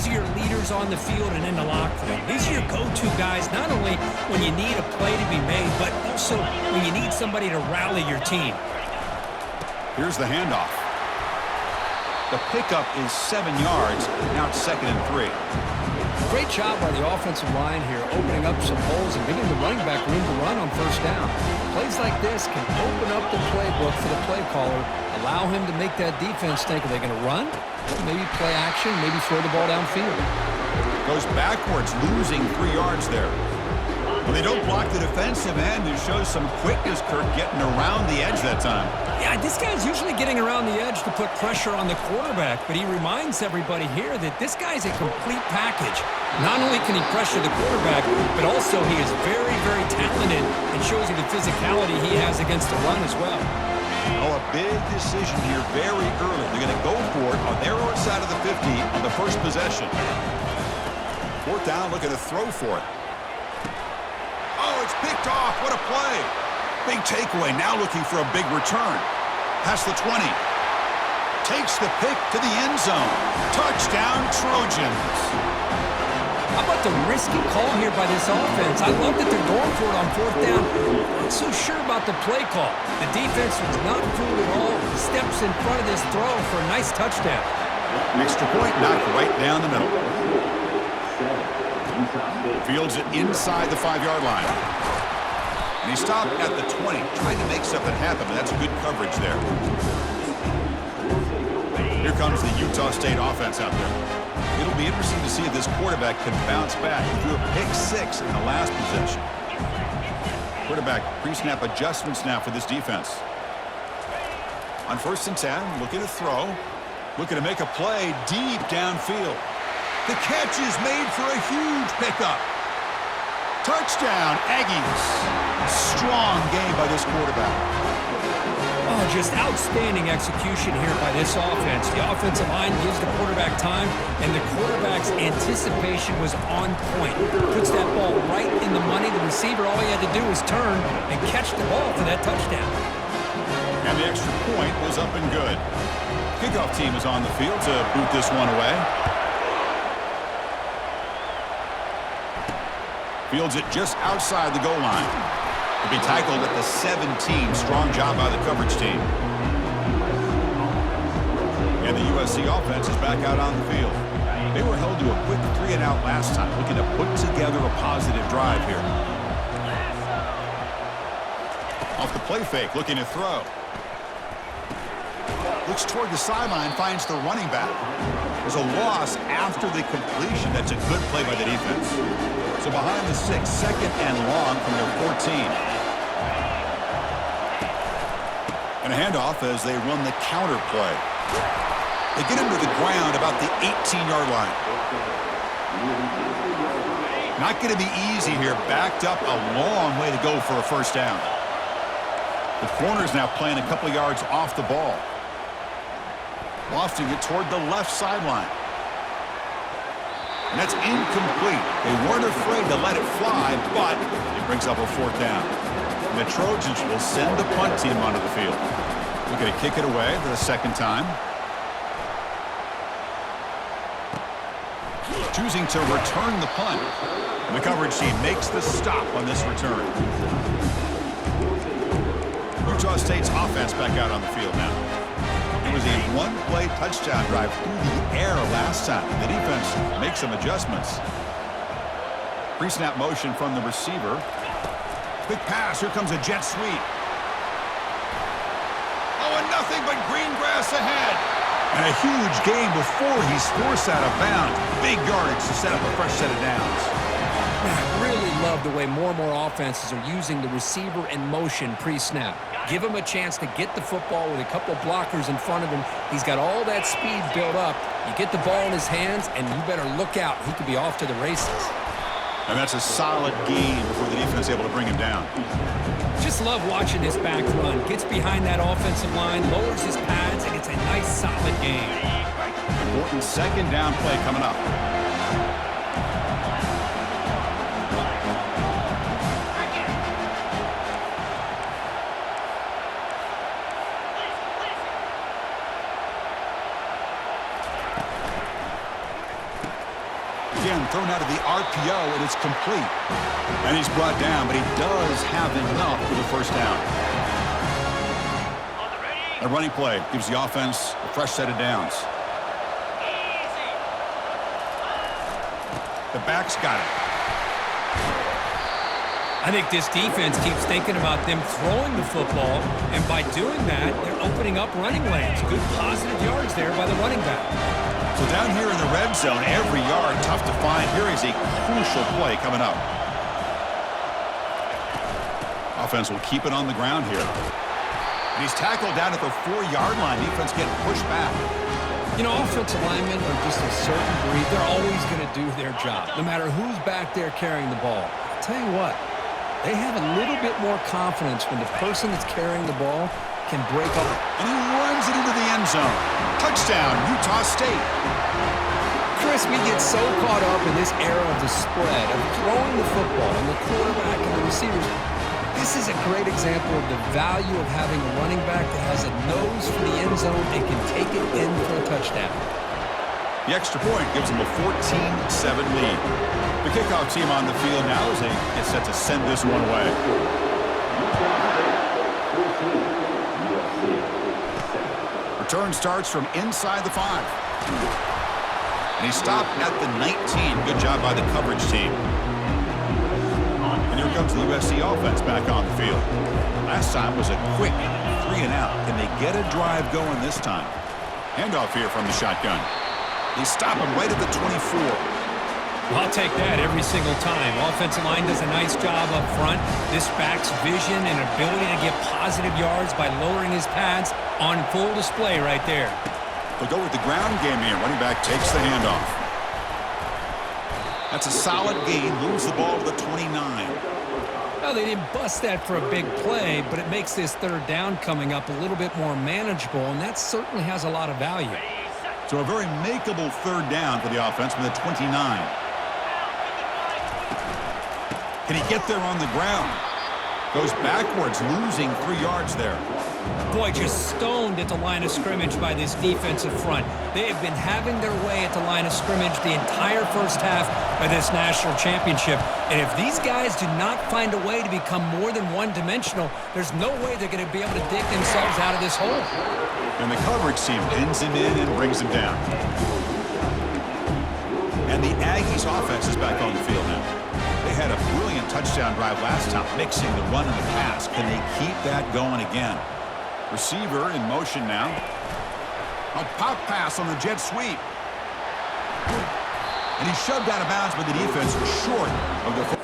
These are your leaders on the field and in the locker room. These are your go-to guys, not only when you need a play to be made, but also when you need somebody to rally your team. Here's the handoff. The pickup is 7 yards. Now it's 2nd and 3. Great job by the offensive line here, opening up some holes and giving the running back room to run on first down. Plays like this can open up the playbook for the play caller, allow him to make that defense think, are they going to run? Maybe play action, maybe throw the ball downfield. Goes backwards, losing 3 yards there. Well, they don't block the defensive end. It shows some quickness, Kirk, getting around the edge that time. Yeah, this guy's usually getting around the edge to put pressure on the quarterback, but he reminds everybody here that this guy's a complete package. Not only can he pressure the quarterback, but also he is very, very talented and shows you the physicality he has against the run as well. Oh, a big decision here very early. They're going to go for it on their own side of the 50 on the first possession. 4th down, looking to throw for it. Oh, it's picked off. What a play. Big takeaway. Now looking for a big return. Past the 20. Takes the pick to the end zone. Touchdown, Trojans. How about the risky call here by this offense? I love that they're going for it on 4th down. Not so sure about the play call. The defense was not fooled at all. Steps in front of this throw for a nice touchdown. Extra point knocked right down the middle. Fields it inside the 5-yard line. And he stopped at the 20, trying to make something happen, but that's good coverage there. Here comes the Utah State offense out there. It'll be interesting to see if this quarterback can bounce back. He threw a pick 6 in the last possession. Quarterback pre-snap adjustments now for this defense. On 1st and 10, looking to throw. Looking to make a play deep downfield. The catch is made for a huge pickup. Touchdown, Aggies. Strong game by this quarterback. Oh, just outstanding execution here by this offense. The offensive line gives the quarterback time, and the quarterback's anticipation was on point. Puts that ball right in the money. The receiver, all he had to do was turn and catch the ball for that touchdown. And the extra point was up and good. Kickoff team is on the field to boot this one away. Fields it just outside the goal line. He'll be tackled at the 17. Strong job by the coverage team. And the USC offense is back out on the field. They were held to a quick 3-and-out last time, looking to put together a positive drive here. Off the play fake, looking to throw. Looks toward the sideline, finds the running back. There's a loss after the completion. That's a good play by the defense. So behind the 6, 2nd and long from their 14. And a handoff as they run the counter play. They get him to the ground about the 18-yard line. Not going to be easy here. Backed up a long way to go for a first down. The corner's now playing a couple yards off the ball. Lofting it toward the left sideline. And that's incomplete. They weren't afraid to let it fly, but it brings up a 4th down. And the Trojans will send the punt team onto the field. They're going to kick it away for the 2nd time. Choosing to return the punt. And the coverage team makes the stop on this return. Utah State's offense back out on the field now. It was a one-play touchdown drive through the air last time. The defense makes some adjustments. Pre-snap motion from the receiver. Quick pass. Here comes a jet sweep. Oh, and nothing but green grass ahead. And a huge gain before he's forced out of bounds. Big yardage to set up a fresh set of downs. I really love the way more and more offenses are using the receiver in motion pre-snap. Give him a chance to get the football with a couple blockers in front of him. He's got all that speed built up. You get the ball in his hands, and you better look out. He could be off to the races. And that's a solid gain before the defense is able to bring him down. Just love watching this back run. Gets behind that offensive line, lowers his pads, and it's a nice, solid game. Important 2nd down play coming up. Again, thrown out of the RPO, and it's complete. And he's brought down, but he does have enough for the first down. A running play gives the offense a fresh set of downs. The back's got it. I think this defense keeps thinking about them throwing the football, and by doing that, they're opening up running lanes. Good positive yards there by the running back. So down here in the red zone, every yard tough to find. Here is a crucial play coming up. Offense will keep it on the ground here. And he's tackled down at the 4-yard line. Defense getting pushed back. You know, offensive linemen are just a certain breed. They're always going to do their job, no matter who's back there carrying the ball. I'll tell you what, they have a little bit more confidence when the person that's carrying the ball can break up. And he runs it into the end zone. Touchdown, Utah State. Chris, we get so caught up in this era of the spread, of throwing the football, and the quarterback and the receivers. This is a great example of the value of having a running back that has a nose for the end zone and can take it in for a touchdown. The extra point gives them a 14-7 lead. The kickoff team on the field now as they get set to send this one away. Return starts from inside the 5. And he stopped at the 19. Good job by the coverage team. And here comes the USC offense back on the field. Last time was a quick 3-and-out. Can they get a drive going this time? Handoff here from the shotgun. They stop him right at the 24. I'll take that every single time. Offensive line does a nice job up front. This back's vision and ability to get positive yards by lowering his pads on full display right there. They'll go with the ground game here. Running back takes the handoff. That's a solid gain. Moves the ball to the 29. Well, they didn't bust that for a big play, but it makes this third down coming up a little bit more manageable, and that certainly has a lot of value. So a very makeable third down for the offense from the 29. Can he get there on the ground? Goes backwards, losing 3 yards there. Boy, just stoned at the line of scrimmage by this defensive front. They have been having their way at the line of scrimmage the entire first half of this national championship. And if these guys do not find a way to become more than one-dimensional, there's no way they're going to be able to dig themselves out of this hole. And the coverage team pins him in and brings him down. And the Aggies offense is back on the field now. They had a brilliant touchdown drive last time, mixing the run and the pass. Can they keep that going again? Receiver in motion now. A pop pass on the jet sweep. And he's shoved out of bounds by the defense short of the...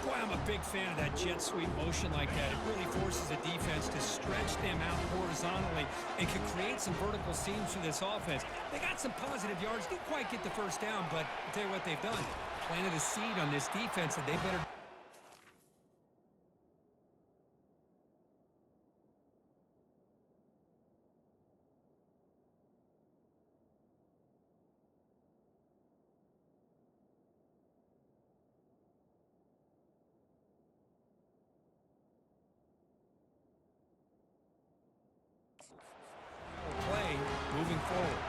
Boy, I'm a big fan of that jet sweep motion like that. It really forces the defense to stretch them out horizontally and can create some vertical seams for this offense. They got some positive yards. Didn't quite get the first down, but I'll tell you what they've done. Planted a seed on this defense that they better... play moving forward.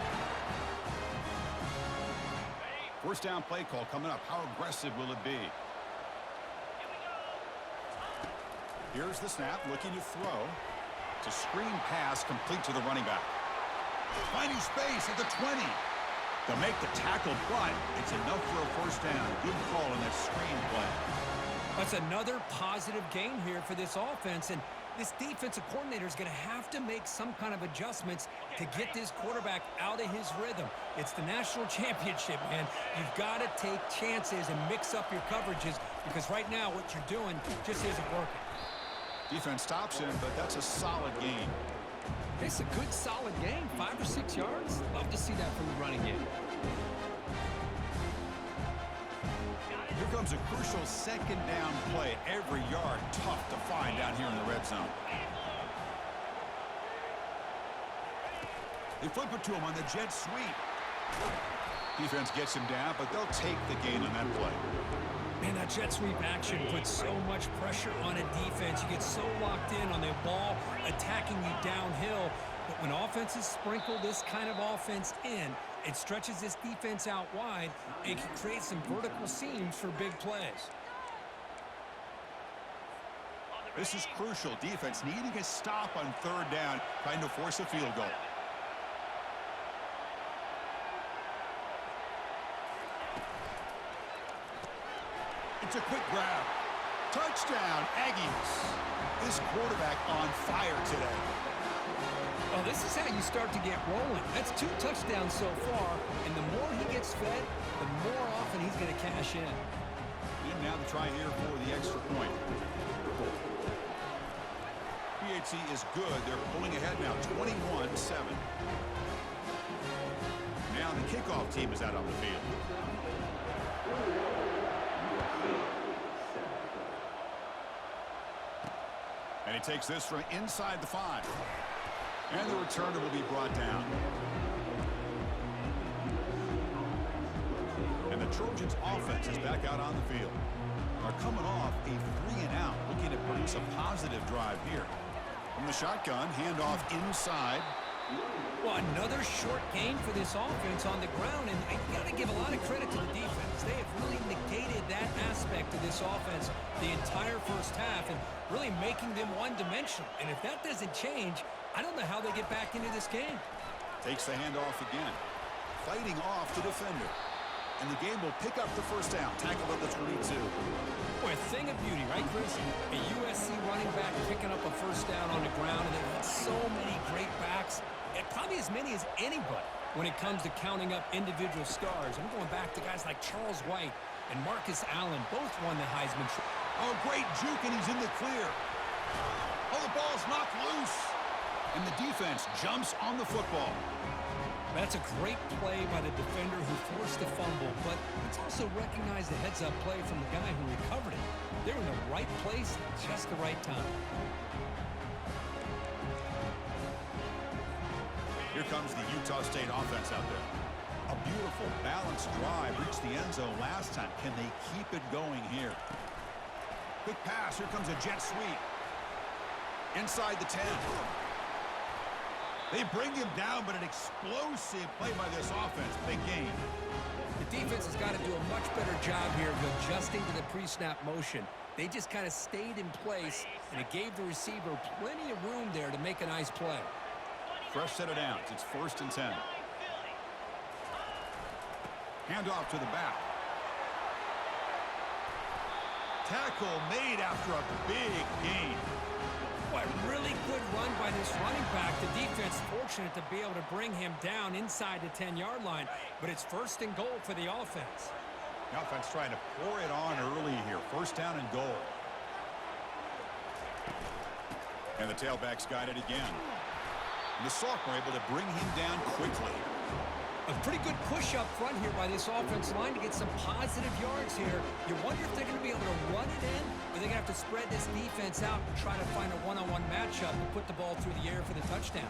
First down play call coming up. How aggressive will it be? Here's the snap, looking to throw. It's a screen pass complete to the running back. Finding space at the 20. They'll make the tackle, but it's enough for a first down. Good call on that screen play. That's another positive gain here for this offense, and this defensive coordinator is going to have to make some kind of adjustments to get this quarterback out of his rhythm. It's the national championship, man. You've got to take chances and mix up your coverages because right now what you're doing just isn't working. Defense stops him, but that's a solid gain. It's a good, solid game, 5 or 6 yards. Love to see that from the running game. Here comes a crucial second down play. Every yard tough to find down here in the red zone. They flip it to him on the jet sweep. Defense gets him down, but they'll take the gain on that play. Man, that jet sweep action puts so much pressure on a defense. You get so locked in on their ball attacking you downhill. But when offenses sprinkle this kind of offense in, it stretches this defense out wide and can create some vertical seams for big plays. This is crucial. Defense needing a stop on third down, trying to force a field goal. It's a quick grab. Touchdown, Aggies. This quarterback on fire today. Well, this is how you start to get rolling. That's 2 touchdowns so far, and the more he gets fed, the more often he's going to cash in. And now the try here for the extra point. PHC is good. They're pulling ahead now, 21-7. Now the kickoff team is out on the field. And he takes this from inside the 5. And the returner will be brought down. And the Trojans offense is back out on the field. Are coming off a 3-and-out, looking to produce a positive drive here. From the shotgun, handoff inside. Well, another short game for this offense on the ground, and you got to give a lot of credit to the defense. They have really negated that aspect of this offense the entire first half and really making them one-dimensional. And if that doesn't change, I don't know how they get back into this game. Takes the handoff again. Fighting off the defender. And the game will pick up the first down. Tackle at the 22. Boy, a thing of beauty, right, Chris? A USC running back picking up a first down on the ground, and they've had so many great backs, and probably as many as anybody when it comes to counting up individual stars. I'm going back to guys like Charles White and Marcus Allen. Both won the Heisman Trophy. Oh, great juke, and he's in the clear. Oh, the ball's knocked loose. And the defense jumps on the football. That's a great play by the defender who forced the fumble, but let's also recognize the heads-up play from the guy who recovered it. They're in the right place at just the right time. Here comes the Utah State offense out there. A beautiful, balanced drive reached the end zone last time. Can they keep it going here? Quick pass. Here comes a jet sweep. Inside the 10. They bring him down, but an explosive play by this offense. Big game. The defense has got to do a much better job here of adjusting to the pre-snap motion. They just kind of stayed in place, and it gave the receiver plenty of room there to make a nice play. Fresh set of downs. It's 1st and 10. Handoff to the back. Tackle made after a big gain. Boy, really good run by this running back. The defense fortunate to be able to bring him down inside the 10-yard line, but it's 1st and goal for the offense. The offense trying to pour it on early here. 1st down and goal. And the tailback's got it again. And the sophomore able to bring him down quickly. A pretty good push up front here by this offensive line to get some positive yards here. You wonder if they're going to be able to run it in, or they're going to have to spread this defense out and try to find a one-on-one matchup and put the ball through the air for the touchdown.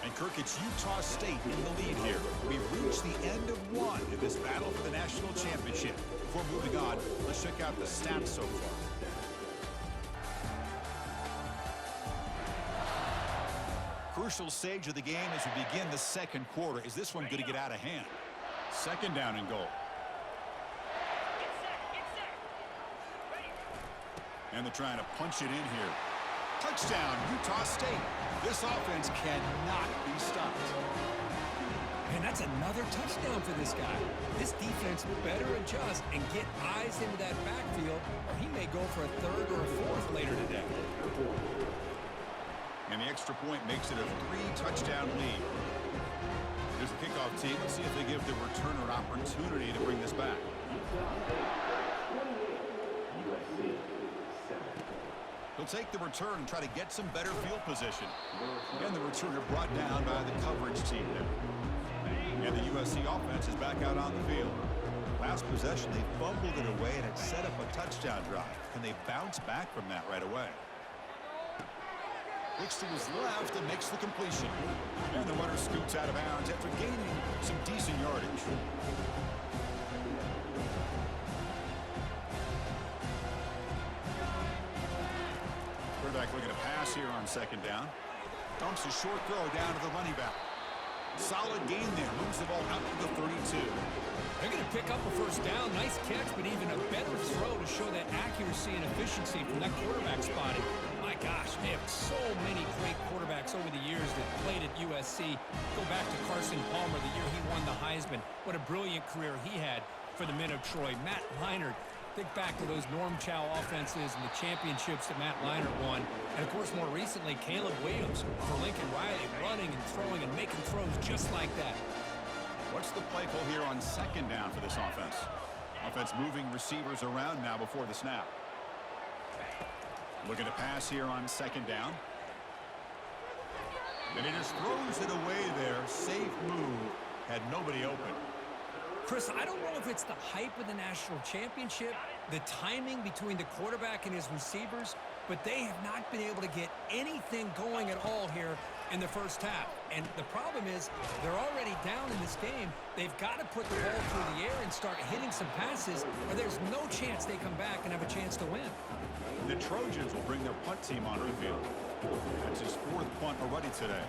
And Kirk, it's Utah State in the lead here. We've reached the end of one in this battle for the national championship. Before moving on, let's check out the stats so far. Crucial stage of the game as we begin the second quarter. Is this one going to get out of hand? 2nd down and goal. And they're trying to punch it in here. Touchdown, Utah State. This offense cannot be stopped. And that's another touchdown for this guy. This defense better adjust and get eyes into that backfield, or he may go for a third or a fourth later today. And the extra point makes it a 3-touchdown lead. Here's the kickoff team. Let's see if they give the returner an opportunity to bring this back. He'll take the return and try to get some better field position. And the returner brought down by the coverage team there. And the USC offense is back out on the field. Last possession, they fumbled it away and it set up a touchdown drive. Can they bounce back from that right away? Looks to his left and makes the completion. And the runner scoots out of bounds after gaining some decent yardage. Quarterback looking to pass here on second down. Dumps a short throw down to the running back. Solid gain there. Moves the ball out to the 32. They're going to pick up a first down. Nice catch, but even a better throw to show that accuracy and efficiency from that quarterback spotting. My gosh, they have so many great quarterbacks over the years that played at USC. Go back to Carson Palmer, the year he won the Heisman. What a brilliant career he had for the men of Troy. Matt Leinart. Think back to those Norm Chow offenses and the championships that Matt Leinart won. And, of course, more recently, Caleb Williams for Lincoln Riley, running and throwing and making throws just like that. What's the play call here on second down for this offense? Offense moving receivers around now before the snap. Looking to pass here on second down. And he just throws it away there. Safe move. Had nobody open. Chris, I don't know if it's the hype of the national championship, the timing between the quarterback and his receivers, but they have not been able to get anything going at all here in the first half. And the problem is they're already down in this game. They've got to put the ball through the air and start hitting some passes, or there's no chance they come back and have a chance to win. The Trojans will bring their punt team onto the field. That's his fourth punt already today.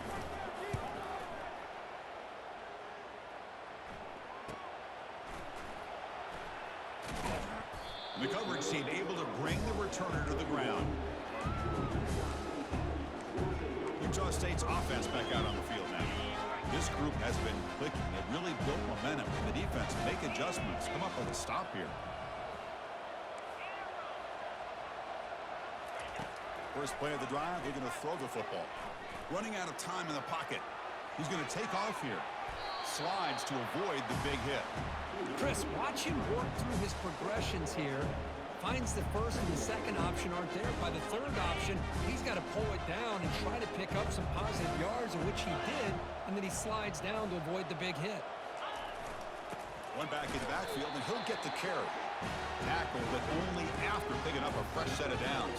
The coverage team able to bring the returner to the ground. Utah State's offense back out on the field now. This group has been clicking. They've really built momentum in the defense. Make adjustments. Come up with a stop here. First play of the drive, they're going to throw the football. Running out of time in the pocket. He's going to take off here. Slides to avoid the big hit. Chris, watch him work through his progressions here. Finds the first and the second option aren't there. By the third option, he's got to pull it down and try to pick up some positive yards, which he did, and then he slides down to avoid the big hit. One back in the backfield, and he'll get the carry. Tackle, but only after picking up a fresh set of downs.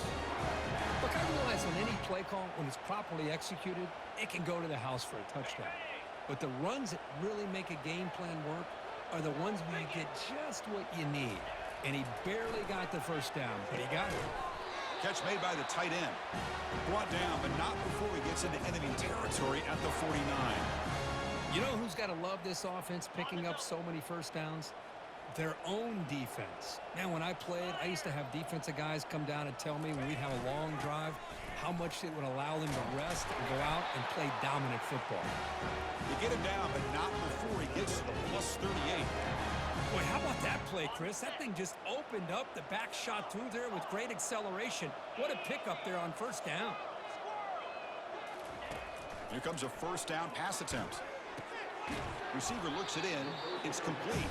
Look, I realize on any play call, when it's properly executed, it can go to the house for a touchdown. But the runs that really make a game plan work are the ones where you get just what you need. And he barely got the first down, but he got it. Catch made by the tight end. Brought down, but not before he gets into enemy territory at the 49. You know who's got to love this offense picking up so many first downs? Their own defense. Man, when I played, I used to have defensive guys come down and tell me when we'd have a long drive how much it would allow them to rest and go out and play dominant football. You get him down, but not before he gets to the plus 38. Boy, how about that play, Chris? That thing just opened up. The back shot through there with great acceleration. What a pickup there on first down. Here comes a first down pass attempt. Receiver looks it in. It's complete.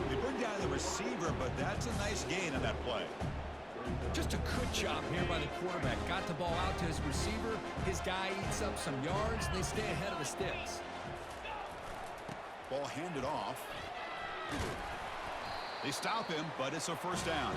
They bring down the receiver, but that's a nice gain on that play. Just a good job here by the quarterback. Got the ball out to his receiver. His guy eats up some yards, and they stay ahead of the sticks. Ball handed off. They stop him, but it's a first down.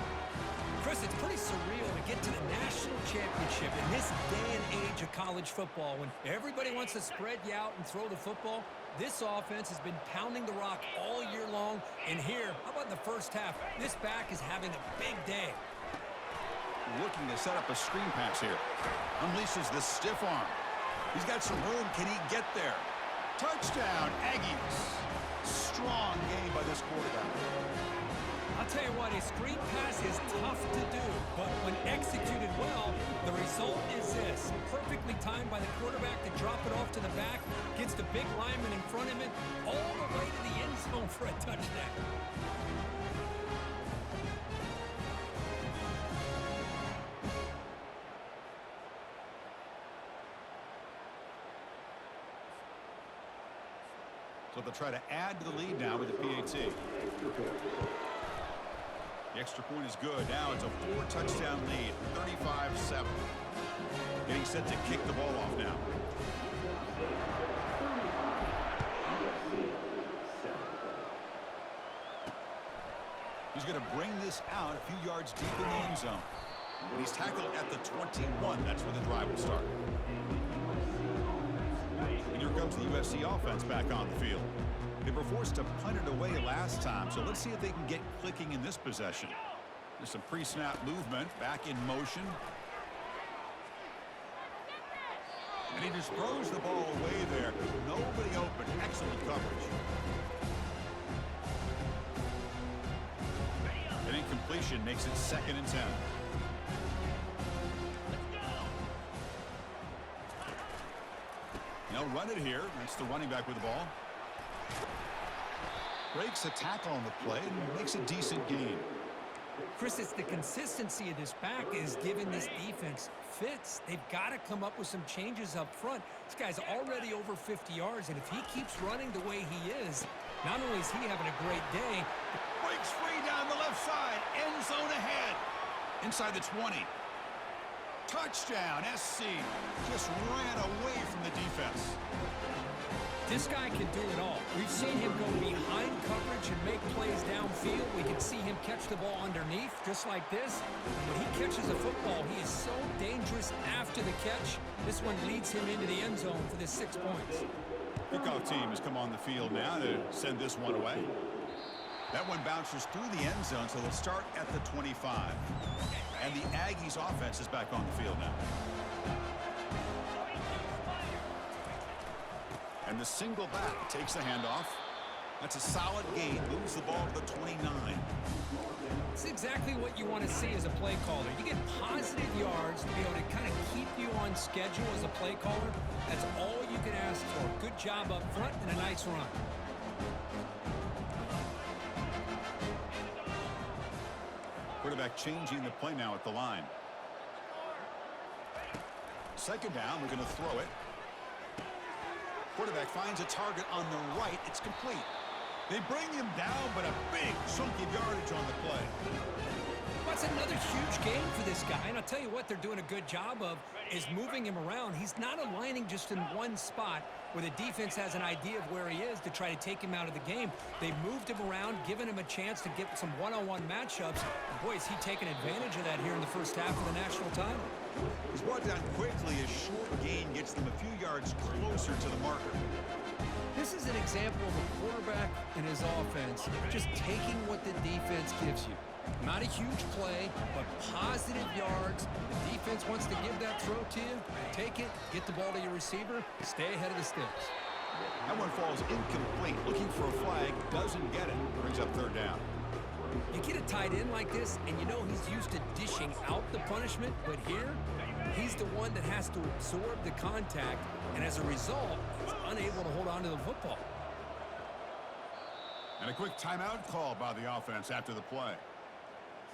Chris, it's pretty surreal to get to the national championship in this day and age of college football when everybody wants to spread you out and throw the football. This offense has been pounding the rock all year long. And here, how about in the first half? This back is having a big day. Looking to set up a screen pass here. Unleashes the stiff arm. He's got some room. Can he get there? Touchdown, Aggies. Strong game by this quarterback. I'll tell you what, a screen pass is tough to do. but when executed well, the result is this. Perfectly timed by the quarterback to drop it off to the back, gets the big lineman in front of him, all the way to the end zone for a touchdown. So they'll try to add to the lead now with the PAT. The extra point is good. Now it's a 4-touchdown lead, 35-7. Getting set to kick the ball off now. He's going to bring this out a few yards deep in the end zone. And he's tackled at the 21. That's where the drive will start. And here comes the USC offense back on the field. They were forced to punt it away last time, so let's see if they can get clicking in this possession. There's some pre-snap movement, back in motion. And he just throws the ball away there. Nobody open. Excellent coverage. An incompletion makes it 2nd and 10. They'll run it here. That's the running back with the ball. Breaks a tackle on the play and makes a decent gain. Chris, it's the consistency of this back is giving this defense fits. They've got to come up with some changes up front. This guy's already over 50 yards, and if he keeps running the way he is, not only is he having a great day, breaks free down the left side. End zone ahead. Inside the 20. Touchdown, SC. Just ran away from the defense. This guy can do it all. We've seen him go behind coverage and make plays downfield. We can see him catch the ball underneath, just like this. When he catches a football, he is so dangerous after the catch. This one leads him into the end zone for the 6 points. Kickoff team has come on the field now to send this one away. That one bounces through the end zone, so they'll start at the 25. And the Aggies offense is back on the field now. And the single back takes the handoff. That's a solid gain. Moves the ball to the 29. It's exactly what you want to see as a play caller. You get positive yards to be able to kind of keep you on schedule as a play caller. That's all you can ask for. Good job up front and a nice run. Quarterback changing the play now at the line. 2nd down, we're going to throw it. Quarterback finds a target on the right. It's complete. They bring him down, but a big chunk of yardage on the play. That's another huge game for this guy, and I'll tell you what they're doing a good job of is moving him around. He's not aligning just in one spot where the defense has an idea of where he is to try to take him out of the game. They moved him around, given him a chance to get some one-on-one matchups. And boy, is he taking advantage of that here in the first half of the national title. He's brought down quickly. A short gain gets them a few yards closer to the marker. This is an example of a quarterback and his offense just taking what the defense gives you. Not a huge play, but positive yards. The defense wants to give that throw to you. Take it, get the ball to your receiver, stay ahead of the sticks. That one falls incomplete. Looking for a flag, doesn't get it. Brings up 3rd down. You get a tight end like this, and you know he's used to dishing out the punishment, but here, he's the one that has to absorb the contact, and as a result, he's unable to hold on to the football. And a quick timeout call by the offense after the play.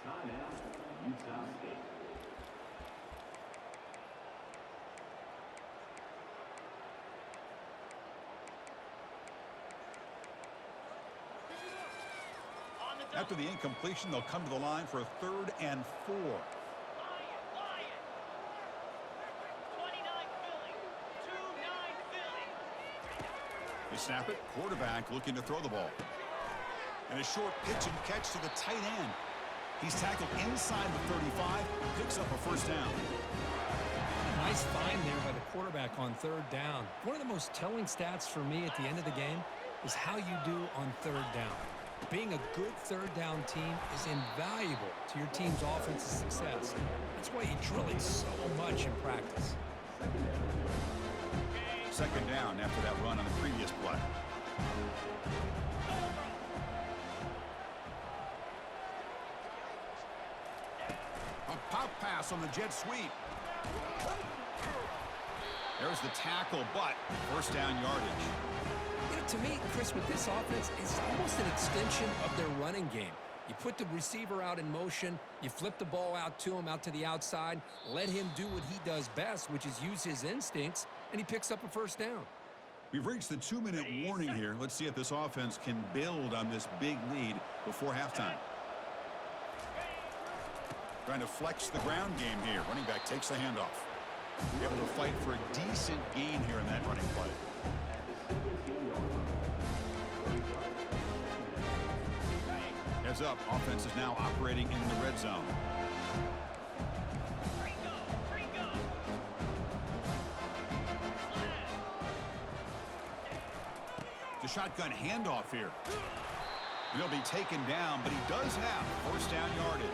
Timeout, Utah State. After the incompletion, they'll come to the line for a 3rd and 4. Lion. 29 Philly. 2-9 Philly. They snap it. Quarterback looking to throw the ball. And a short pitch and catch to the tight end. He's tackled inside the 35. Picks up a 1st down. Nice find there by the quarterback on 3rd down. One of the most telling stats for me at the end of the game is how you do on 3rd down. Being a good 3rd down team is invaluable to your team's offensive success. That's why you drill it so much in practice. 2nd down after that run on the previous play. A pop pass on the jet sweep. There's the tackle, but first down yardage. You know, to me, Chris, with this offense, it's almost an extension of their running game. You put the receiver out in motion, you flip the ball out to him, out to the outside, let him do what he does best, which is use his instincts, and he picks up a first down. We've reached the 2-minute warning here. Let's see if this offense can build on this big lead before halftime. Trying to flex the ground game here. Running back takes the handoff. We're able to fight for a decent gain here in that running play. Heads up, offense is now operating in the red zone. The shotgun handoff here. And he'll be taken down, but he does have first down yardage.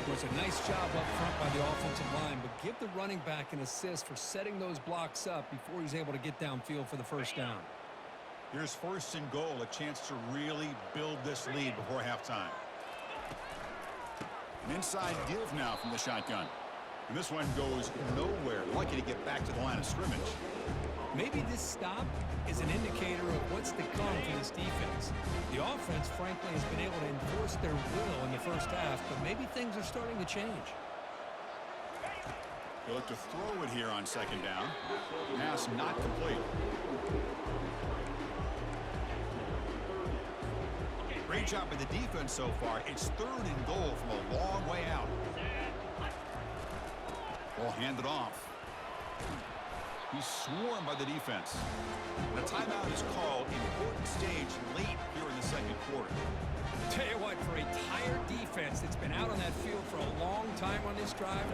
It was a nice job up front by the offensive line, but give the running back an assist for setting those blocks up before he's able to get downfield for the first down. Here's first and goal, a chance to really build this lead before halftime. An inside give now from the shotgun. And this one goes nowhere. Lucky to get back to the line of scrimmage. Maybe this stop is an indicator of what's to come for this defense. The offense, frankly, has been able to enforce their will in the first half, but maybe things are starting to change. They look to throw it here on second down. Pass not complete. Great job by the defense so far. It's third and goal from a long way out. Ball handed off. He's swarmed by the defense. The timeout is called. Important stage late here in the second quarter. Tell you what, for a tired defense that's been out on that field for a long time on this drive,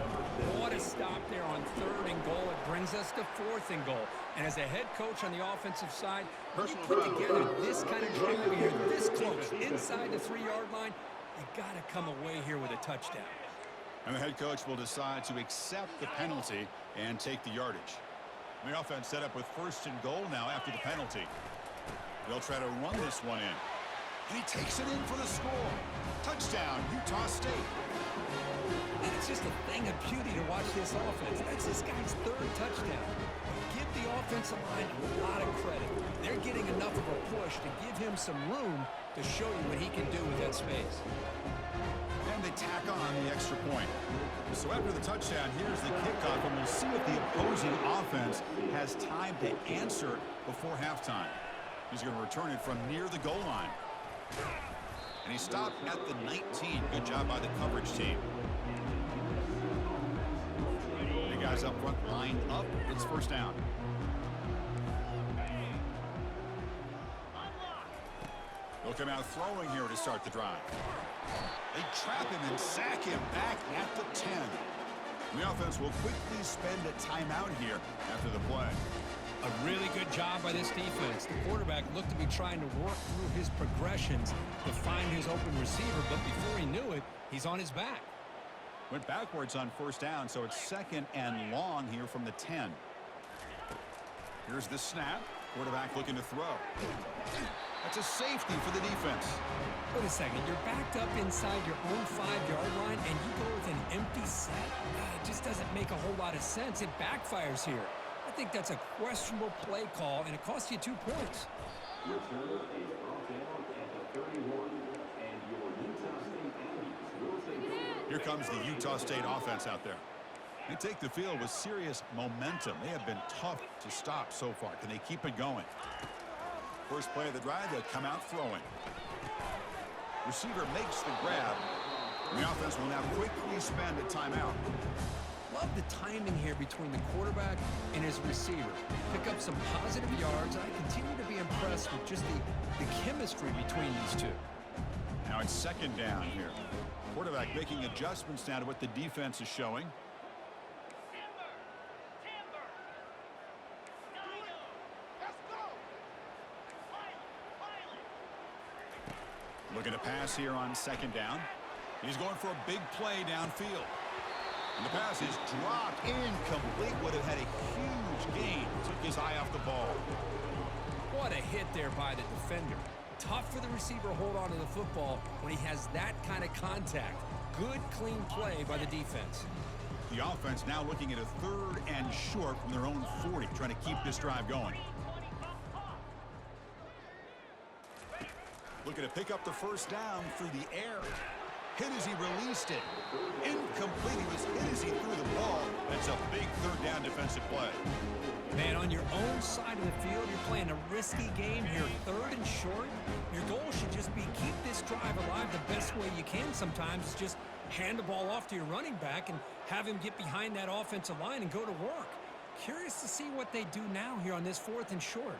what a stop there on third and goal. It brings us to fourth and goal. And as a head coach on the offensive side, when you put together this kind of drive, you're this close, inside the 3-yard line, you got to come away here with a touchdown. And the head coach will decide to accept the penalty and take the yardage. And the offense set up with first and goal now after the penalty. They'll try to run this one in. And he takes it in for the score. Touchdown, Utah State. And it's just a thing of beauty to watch this offense. That's this guy's third touchdown. Give the offensive line a lot of credit. They're getting enough of a push to give him some room to show you what he can do with that space. And they tack on the extra point. So after the touchdown, here's the kickoff, and we'll see if the opposing offense has time to answer before halftime. He's going to return it from near the goal line. And he stopped at the 19. Good job by the coverage team. The guys up front lined up. It's first down. They'll come out throwing here to start the drive. They trap him and sack him back at the 10. The offense will quickly spend a timeout here after the play. A really good job by this defense. The quarterback looked to be trying to work through his progressions to find his open receiver, but before he knew it, he's on his back. Went backwards on first down, so it's second and long here from the 10. Here's the snap. Quarterback looking to throw. That's a safety for the defense. Wait a second. You're backed up inside your own 5-yard line, and you go with an empty set? It just doesn't make a whole lot of sense. It backfires here. I think that's a questionable play call, and it costs you 2 points. Return is brought down at the 31, and your Utah State Aggies will take. Here comes the Utah State offense out there. They take the field with serious momentum. They have been tough to stop so far. Can they keep it going? First play of the drive, they'll come out throwing. Receiver makes the grab. And the offense will now quickly spend a timeout. Love the timing here between the quarterback and his receiver. Pick up some positive yards, and I continue to be impressed with just the chemistry between these two. Now it's second down here. Quarterback making adjustments now to what the defense is showing. Looking to pass here on second down. He's going for a big play downfield. And the pass is dropped incomplete. Would have had a huge gain. Took his eye off the ball. What a hit there by the defender. Tough for the receiver to hold on to the football when he has that kind of contact. Good, clean play by the defense. The offense now looking at a 3rd and short from their own 40, trying to keep this drive going. Looking to pick up the first down through the air. Hit as he released it. Incomplete. He was hit as he threw the ball. That's a big 3rd down defensive play. Man, on your own side of the field, you're playing a risky game here. 3rd and short. Your goal should just be keep this drive alive the best way you can sometimes. Is just hand the ball off to your running back and have him get behind that offensive line and go to work. Curious to see what they do now here on this 4th and short.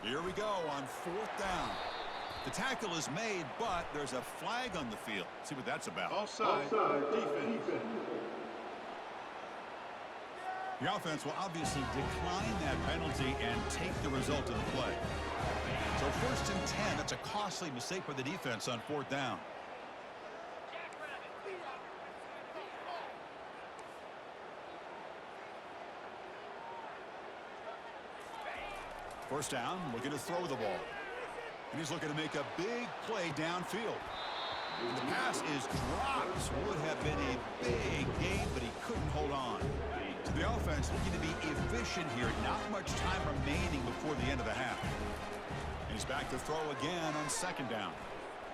Here we go on 4th down. The tackle is made, but there's a flag on the field. Let's see what that's about. Offside. Defense. The offense will obviously decline that penalty and take the result of the play. So 1st and 10, that's a costly mistake by the defense on 4th down. First down, looking to throw the ball. And he's looking to make a big play downfield. And the pass is dropped. Would have been a big gain, but he couldn't hold on. So the offense looking to be efficient here. Not much time remaining before the end of the half. And he's back to throw again on 2nd down.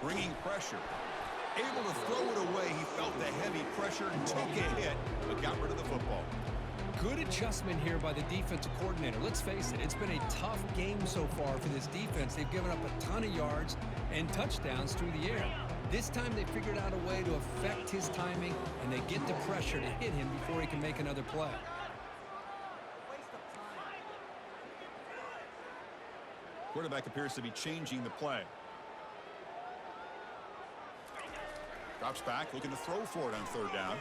Bringing pressure. Able to throw it away. He felt the heavy pressure and took a hit, but got rid of the football. Good adjustment here by the defensive coordinator. Let's face it, it's been a tough game so far for this defense. They've given up a ton of yards and touchdowns through the air. This time they figured out a way to affect his timing, and they get the pressure to hit him before he can make another play. Quarterback appears to be changing the play. Drops back, looking to throw for it on 3rd down.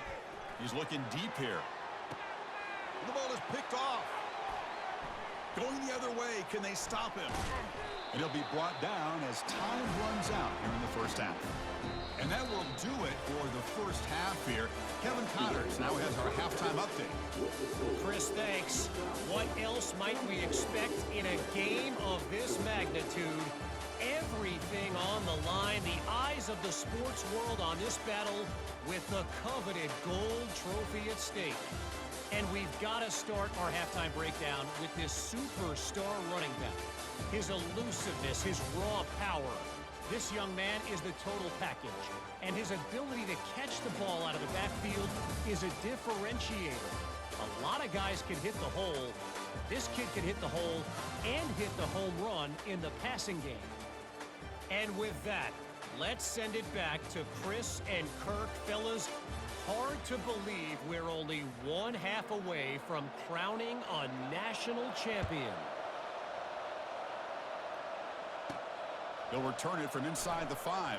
He's looking deep here. The ball is picked off. Going the other way. Can they stop him? And he'll be brought down as time runs out here in the 1st half. And that will do it for the 1st half here. Kevin Connors now has our halftime update. Chris, thanks. What else might we expect in a game of this magnitude? Everything on the line. The eyes of the sports world on this battle with the coveted gold trophy at stake. And we've got to start our halftime breakdown with this superstar running back. His elusiveness, his raw power. This young man is the total package. And his ability to catch the ball out of the backfield is a differentiator. A lot of guys can hit the hole. This kid can hit the hole and hit the home run in the passing game. And with that, let's send it back to Chris and Kirk. Fellas, hard to believe we're only 1/2 away from crowning a national champion. They'll return it from inside the 5.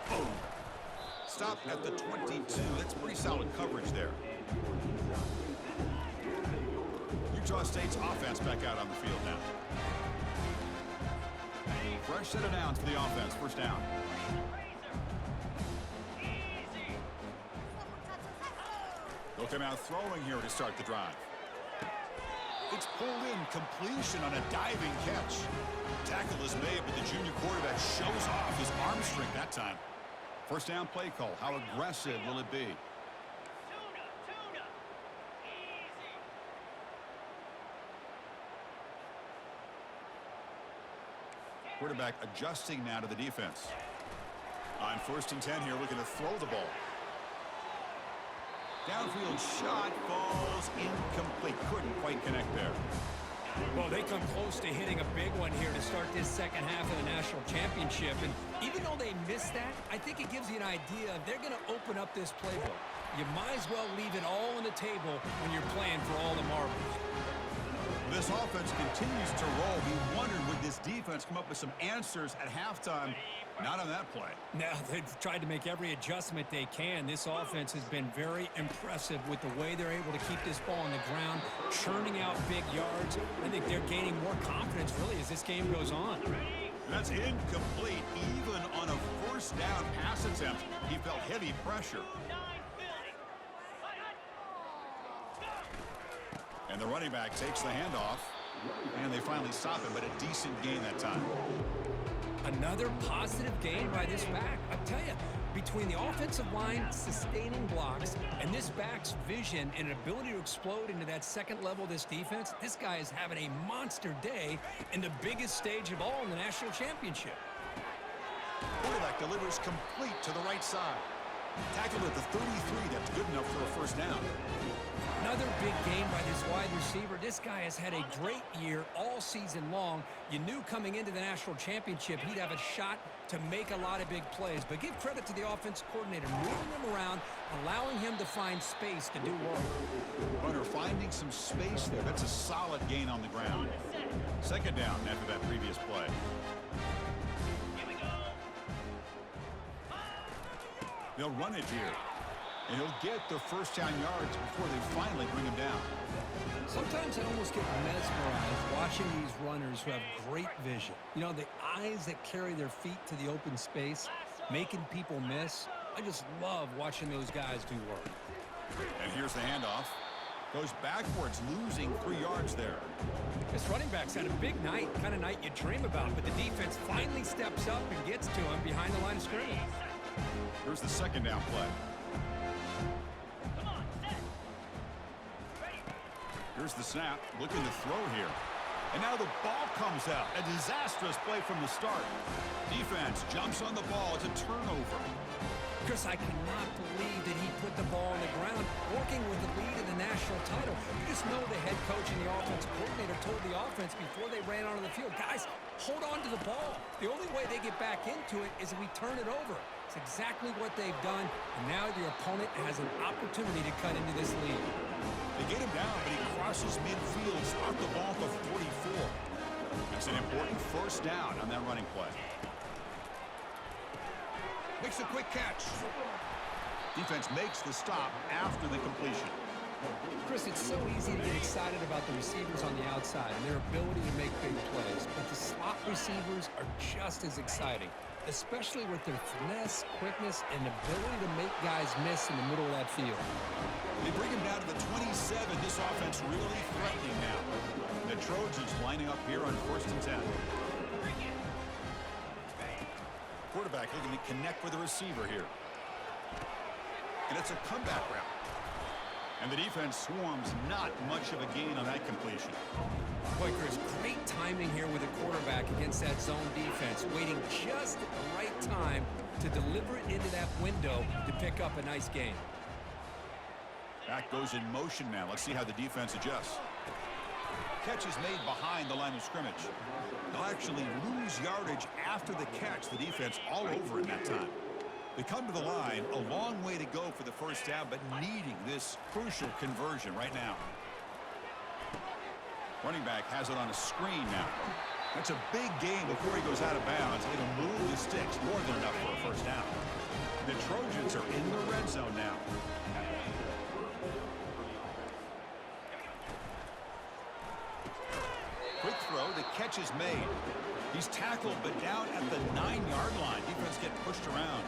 Boom. Stop at the 22. That's pretty solid coverage there. Utah State's offense back out on the field now. Fresh set of downs for the offense. 1st down. They'll come out throwing here to start the drive. It's pulled in. Completion on a diving catch. Tackle is made, but the junior quarterback shows off his arm strength that time. 1st down play call. How aggressive will it be? Tuna. Easy. Quarterback adjusting now to the defense. On 1st and 10 here, looking to throw the ball. Downfield shot falls incomplete. Couldn't quite connect there. Well, they come close to hitting a big one here to start this 2nd half of the national championship. And even though they missed that, I think it gives you an idea of they're going to open up this playbook. You might as well leave it all on the table when you're playing for all the marbles. This offense continues to roll. We wondered, would this defense come up with some answers at halftime? Not on that play. Now, they've tried to make every adjustment they can. This offense has been very impressive with the way they're able to keep this ball on the ground, churning out big yards. I think they're gaining more confidence, really, as this game goes on. That's incomplete. Even on a 1st down pass attempt, he felt heavy pressure. And the running back takes the handoff. And they finally stop him, but a decent gain that time. Another positive gain by this back. I tell you, between the offensive line sustaining blocks and this back's vision and ability to explode into that second level of this defense, this guy is having a monster day in the biggest stage of all in the national championship. Quarterback delivers complete to the right side. Tackled at the 33. That's good enough for a first down. Another big gain by this wide receiver. This guy has had a great year all season long. You knew coming into the national championship he'd have a shot to make a lot of big plays. But give credit to the offense coordinator, moving him around, allowing him to find space to do work. Runner finding some space there. That's a solid gain on the ground. Second down after that previous play. Here we go. They'll run it here. And he'll get the first down yards before they finally bring him down. Sometimes I almost get mesmerized watching these runners who have great vision. You know, the eyes that carry their feet to the open space, making people miss. I just love watching those guys do work. And here's the handoff. Goes backwards, losing 3 yards there. This running back's had a big night, kind of night you dream about, but the defense finally steps up and gets to him behind the line of scrimmage. Here's the second down play. Come on, set. Ready. Here's the snap, looking to throw here. And now the ball comes out. A disastrous play from the start. Defense jumps on the ball. It's a turnover. Chris, I cannot believe that he put the ball on the ground, working with the lead in the national title. You just know the head coach and the offensive coordinator told the offense before they ran onto the field, guys, hold on to the ball. The only way they get back into it is if we turn it over. It's exactly what they've done, and now your opponent has an opportunity to cut into this lead. They get him down, but he crosses midfield, stop the ball to 44. That's an important first down on that running play. Makes a quick catch. Defense makes the stop after the completion. Chris, it's so easy to get excited about the receivers on the outside and their ability to make big plays, but the slot receivers are just as exciting, especially with their finesse, quickness, and ability to make guys miss in the middle of that field. They bring him down to the 27. This offense really threatening now. The Trojans lining up here on 1st and 10. Quarterback looking to connect with the receiver here. And it's a comeback route. And the defense swarms, not much of a gain on that completion. Boy, Chris, great timing here with the quarterback against that zone defense, waiting just at the right time to deliver it into that window to pick up a nice gain. Back goes in motion now. Let's see how the defense adjusts. Catch is made behind the line of scrimmage. They'll actually lose yardage after the catch. The defense all over in that time. They come to the line, a long way to go for the first down, but needing this crucial conversion right now. Running back has it on a screen now. That's a big gain before he goes out of bounds. It'll move the sticks, more than enough for a first down. The Trojans are in the red zone now. Quick throw, the catch is made. He's tackled, but down at the 9-yard line. Defense getting pushed around.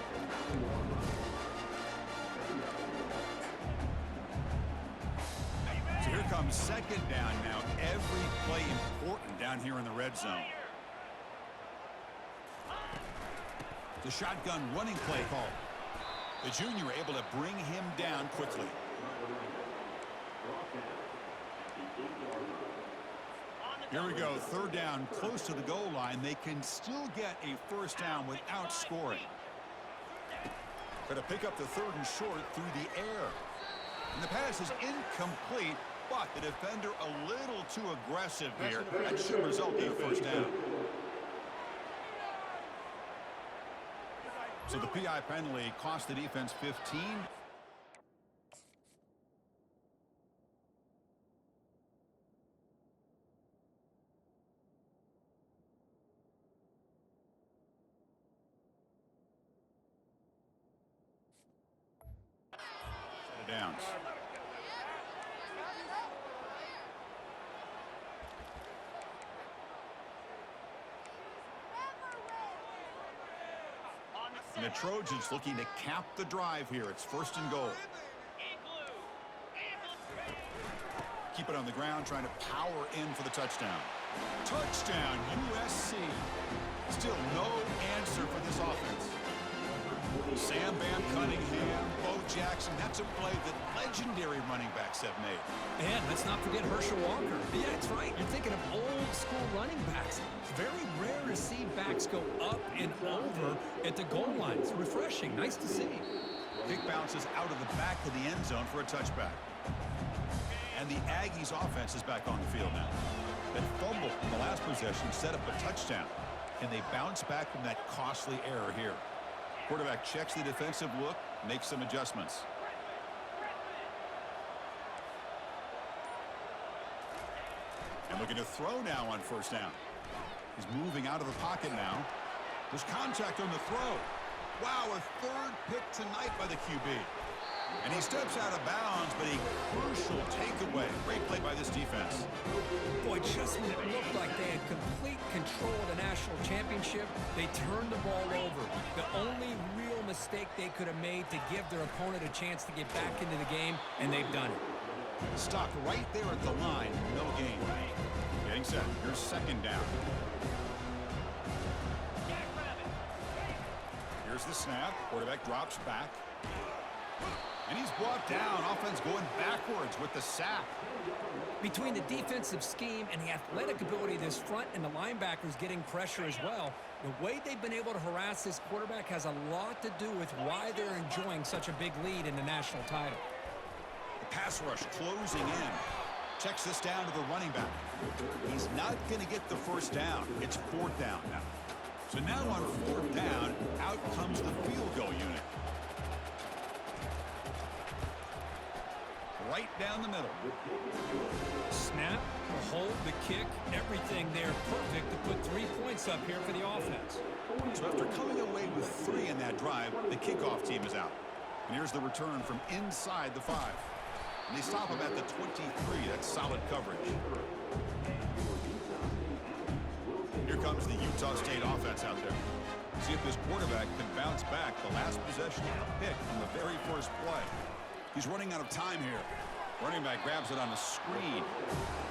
So here comes second down now. Every play important down here in the red zone. The shotgun running play call. The junior able to bring him down quickly. Here we go, third down, close to the goal line. They can still get a first down without scoring. Going to pick up the 3rd and short through the air. And the pass is incomplete, but the defender a little too aggressive here. That should result in a first down. So the PI penalty cost the defense 15. Downs. And the Trojans looking to cap the drive here. It's 1st and goal. keep it on the ground, trying to power in for the touchdown. Touchdown, USC. Still no answer for this offense. Sam Bam Cunningham, Bo Jackson. That's a play that legendary running backs have made. And let's not forget Herschel Walker. Yeah, that's right. You're thinking of old school running backs. It's very rare to see backs go up and over at the goal line. It's refreshing. Nice to see. Kick bounces out of the back of the end zone for a touchback. And the Aggies offense is back on the field now. That fumble in the last possession set up a touchdown. And they bounce back from that costly error here. Quarterback checks the defensive look, makes some adjustments. And looking to throw now on first down. He's moving out of the pocket now. There's contact on the throw. Wow, a third pick tonight by the QB. And he steps out of bounds, but a crucial takeaway. Great play by this defense. Boy, just when it looked like they had complete control of the national championship, they turned the ball over. The only real mistake they could have made to give their opponent a chance to get back into the game, and they've done it. Stopped right there at the line, no gain. Getting set. Here's second down. Here's the snap. Quarterback drops back. And he's brought down. Offense going backwards with the sack. Between the defensive scheme and the athletic ability of this front and the linebackers getting pressure as well, the way they've been able to harass this quarterback has a lot to do with why they're enjoying such a big lead in the national title. The pass rush closing in. Checks this down to the running back. He's not going to get the first down. It's fourth down now. So now on fourth down, out comes the field goal unit. Right down the middle. Snap, the hold, the kick, everything there perfect to put 3 points up here for the offense. So after coming away with 3 in that drive, the kickoff team is out. And here's the return from inside the 5. And they stop him at the 23. That's solid coverage. Here comes the Utah State offense out there. See if this quarterback can bounce back. The last possession, a pick from the very first play. He's running out of time here. Running back grabs it on the screen.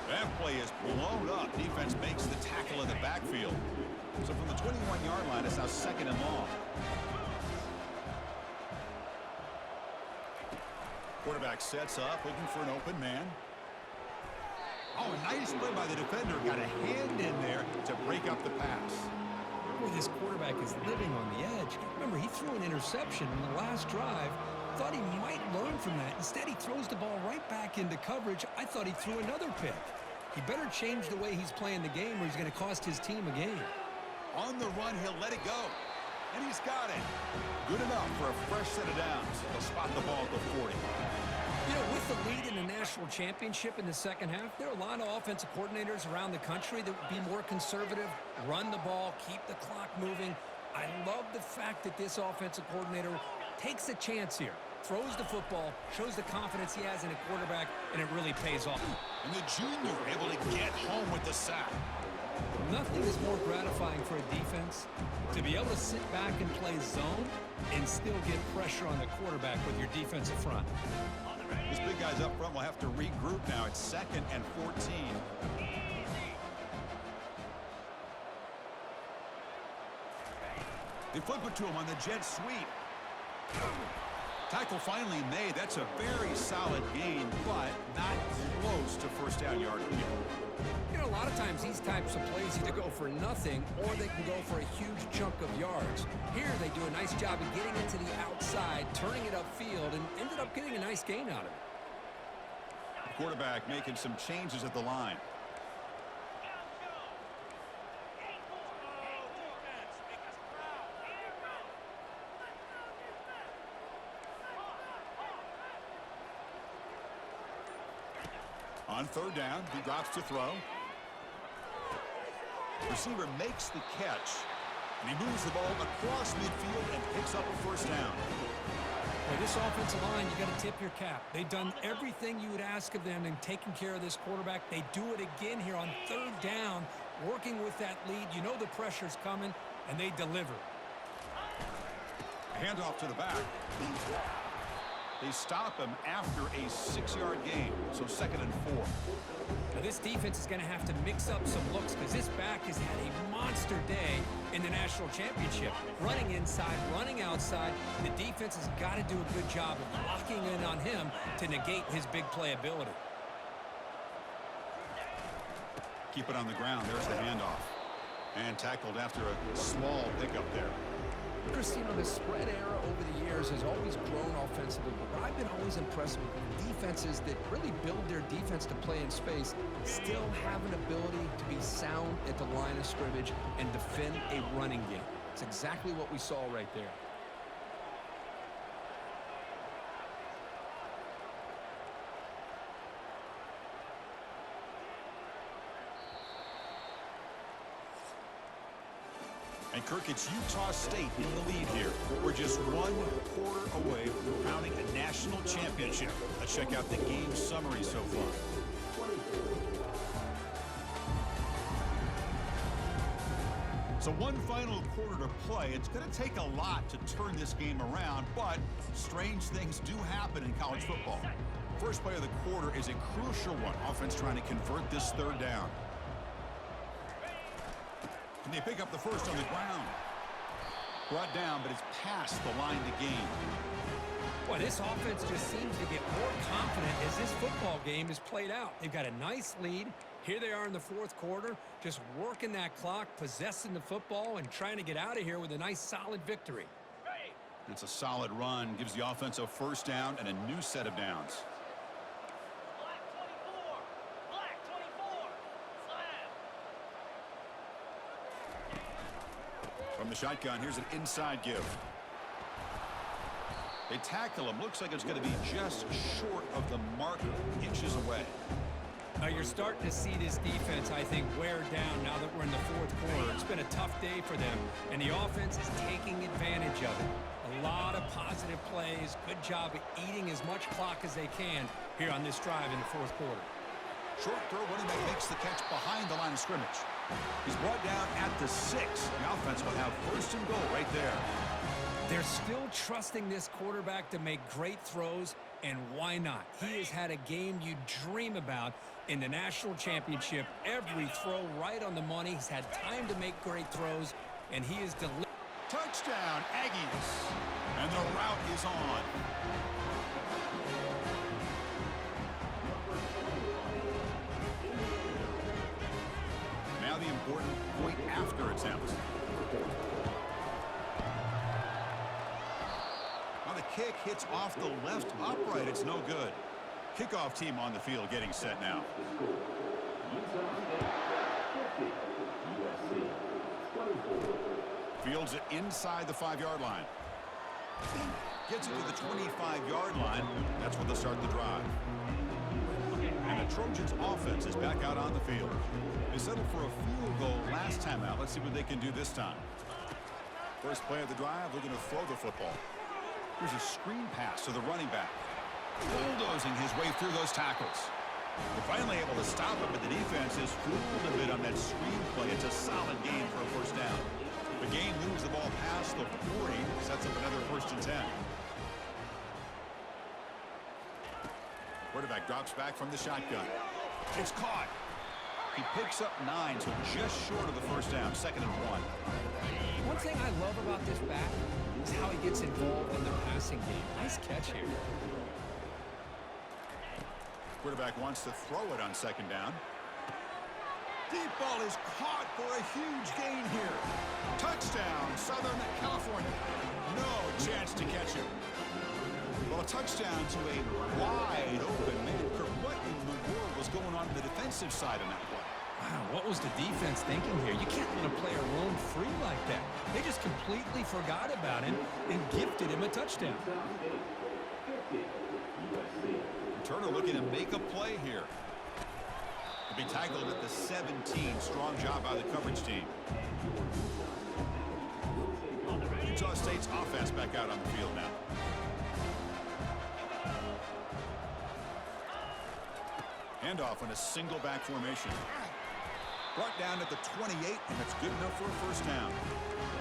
That play is blown up. Defense makes the tackle in the backfield. So from the 21-yard line, it's now second and long. Quarterback sets up, looking for an open man. Oh, nice play by the defender. Got a hand in there to break up the pass. Boy, this quarterback is living on the edge. Remember, he threw an interception in the last drive. Thought he might learn from that. Instead, he throws the ball right back into coverage. I thought he threw another pick. He better change the way he's playing the game or he's going to cost his team a game. On the run, he'll let it go. And he's got it. Good enough for a fresh set of downs. He'll spot the ball at the 40. You know, with the lead in the national championship in the second half, there are a lot of offensive coordinators around the country that would be more conservative, run the ball, keep the clock moving. I love the fact that this offensive coordinator takes a chance here, throws the football, shows the confidence he has in a quarterback, and it really pays off. And the junior able to get home with the sack. Nothing is more gratifying for a defense to be able to sit back and play zone and still get pressure on the quarterback with your defensive front. These big guys up front will have to regroup now. It's second and 14. They flip it to him on the jet sweep. Tackle finally made. That's a very solid gain, but not close to first down yardage. You know, a lot of times these types of plays either go for nothing or they can go for a huge chunk of yards. Here they do a nice job of getting it to the outside, turning it upfield, and ended up getting a nice gain out of it. The quarterback making some changes at the line. On third down, he drops to throw. Receiver makes the catch, and he moves the ball across midfield and picks up a first down. Well, this offensive line, you got to tip your cap. They've done everything you would ask of them in taking care of this quarterback. They do it again here on third down, working with that lead. You know the pressure's coming, and they deliver. A handoff to the back. They stop him after a 6-yard gain, so 2nd and 4. Now this defense is going to have to mix up some looks because this back has had a monster day in the national championship. Running inside, running outside. The defense has got to do a good job of locking in on him to negate his big play ability. Keep it on the ground. There's the handoff. And tackled after a small pickup there. Chris, you know, the spread era over the years has always grown offensively, but what I've been always impressed with defenses that really build their defense to play in space still have an ability to be sound at the line of scrimmage and defend a running game. It's exactly what we saw right there. And Kirk, it's Utah State in the lead here. We're just 1 quarter away from crowning a national championship. Let's check out the game summary so far. So 1 final quarter to play. It's going to take a lot to turn this game around, but strange things do happen in college football. First play of the quarter is a crucial one. Offense trying to convert this 3rd down. Can they pick up the first on the ground? Brought down, but it's past the line to gain. Boy, this offense just seems to get more confident as this football game is played out. They've got a nice lead. Here they are in the 4th quarter, just working that clock, possessing the football, and trying to get out of here with a nice, solid victory. It's a solid run. Gives the offense a 1st down and a new set of downs. Black 24. Slam. From the shotgun, here's an inside give. They tackle him. Looks like it's going to be just short of the marker, inches away. Now you're starting to see this defense, I think, wear down now that we're in the 4th quarter. It's been a tough day for them, and the offense is taking advantage of it. A lot of positive plays. Good job of eating as much clock as they can here on this drive in the 4th quarter. Short throw, running back makes the catch behind the line of scrimmage. He's brought down at the 6. The offense will have 1st and goal right there. They're still trusting this quarterback to make great throws, and why not? He has had a game you dream about in the national championship. Every throw right on the money. He's had time to make great throws, and he is delivered. Touchdown, Aggies. And the route is on. Now the important point after attempt. Now the kick hits off the left upright. It's no good. Kickoff team on the field getting set now. Fields it inside the 5-yard line. Gets it to the 25-yard line. That's where they'll start the drive. And the Trojans offense is back out on the field. They settled for a field goal last time out. Let's see what they can do this time. First play of the drive, they're going to throw the football. Here's a screen pass to the running back. Bulldozing his way through those tackles. They're finally able to stop him, but the defense is fooled a bit on that screen play. It's a solid gain for a 1st down. The game moves the ball past the 40, sets up another 1st and 10. Quarterback drops back from the shotgun. It's caught. He picks up 9, so just short of the 1st down, 2nd and 1. One thing I love about this back is how he gets involved in the passing game. Nice catch here. Quarterback wants to throw it on 2nd down. Deep ball is caught for a huge gain here. Touchdown, Southern California. No chance to catch him. Well, a touchdown to a wide open man. Kirk, what in the world was going on the defensive side of that play? Wow, what was the defense thinking here? You can't let a player roam free like that. They just completely forgot about him and gifted him a touchdown. Turner looking to make a play here. He'll be tackled at the 17. Strong job by the coverage team. Utah State's offense back out on the field now. Handoff in a single back formation. Brought down at the 28, and it's good enough for a first down.